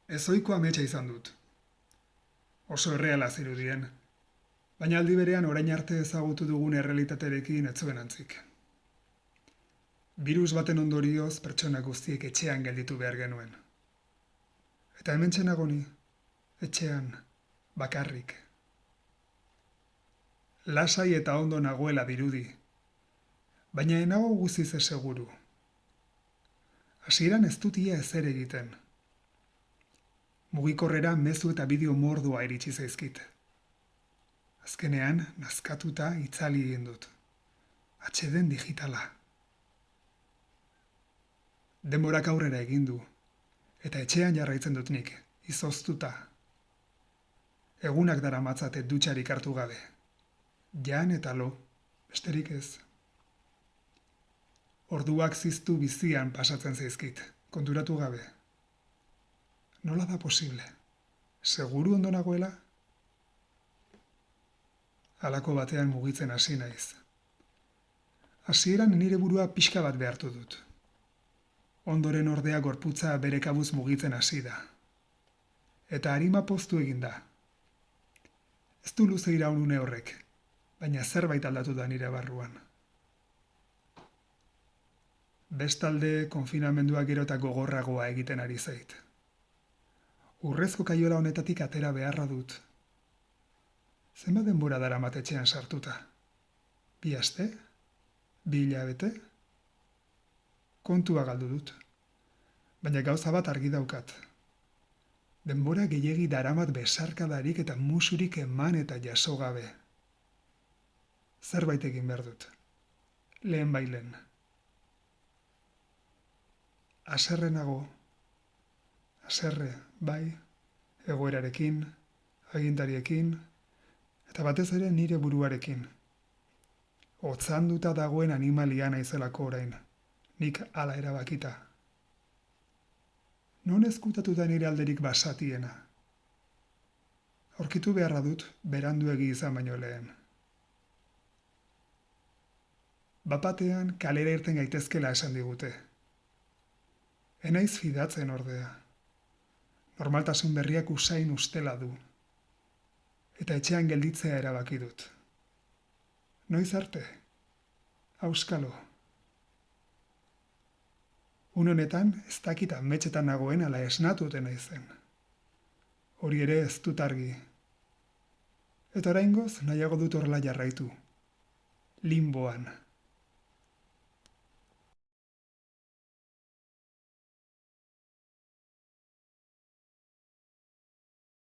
Ezoiko ametsa izan dut. Oso erreala zirudien, baina aldi berean orain arte ezagutu dugun errealitatearekin ez zuen antzik. Birus baten ondorioz pertsona guztiek etxean gelditu behar genuen. Eta hementxe nago ni, etxean, bakarrik. Lasai eta ondo nagoela dirudi, baina enago guztiz seguru. Hasieran ez dut ia ezer egiten. Mugikorrera mezu eta bideo mordoa iritsi zaizkit. Azkenean, nazkatuta itzali egin dut. Atseden digitala. Denborak aurrera egin du, eta etxean jarraitzen dut nik, izoztuta. Egunak daramatzate dutxarik hartu gabe. Jan eta lo, besterik ez. Orduak ziztu bizian pasatzen zaizkit, konturatu gabe. Nola da posible? Seguru ondo nagoela? Halako batean mugitzen hasi naiz. Hasieran nire burua pixka bat behartu dut. Ondoren ordea gorputza bere kabuz mugitzen hasi da. Eta arima poztu egin da. Ez du luze iraun une horrek, baina zerbait aldatu da nire barruan. Bestalde, konfinamendua gero eta gogorragoa egiten ari zait. Urrezko kaiola honetatik atera beharra dut. Zenbat denbora daramat etxean sartuta? 2 aste? 2 hilabete? Kontua galdu dut. Baina gauza bat argi daukat. Denbora gehiegi daramat besarkadarik eta musurik eman eta jaso gabe. Zerbait egin behar dut. Lehen bailen. Haserre nago. Haserre, bai, egoerarekin, agintariekin, eta batez ere nire buruarekin. Otzanduta dagoen animalia naizelako orain, nik hala erabakita. Non ezkutatu da nire alderik basatiena. Aurkitu beharra dut, beranduegi izan baino lehen. Bapatean kalera irten gaitezkela esan digute. Enaiz fidatzen ordea. Normaltasun berriak usain ustela du. Eta etxean gelditzea erabaki dut. Noiz arte? Auskalo. Un honetan, ez dakit ametsetan nagoen ala esnatuten naizen. Hori ere ez dut argi. Eta oraingoz nahiago dut horrela jarraitu. Limboan.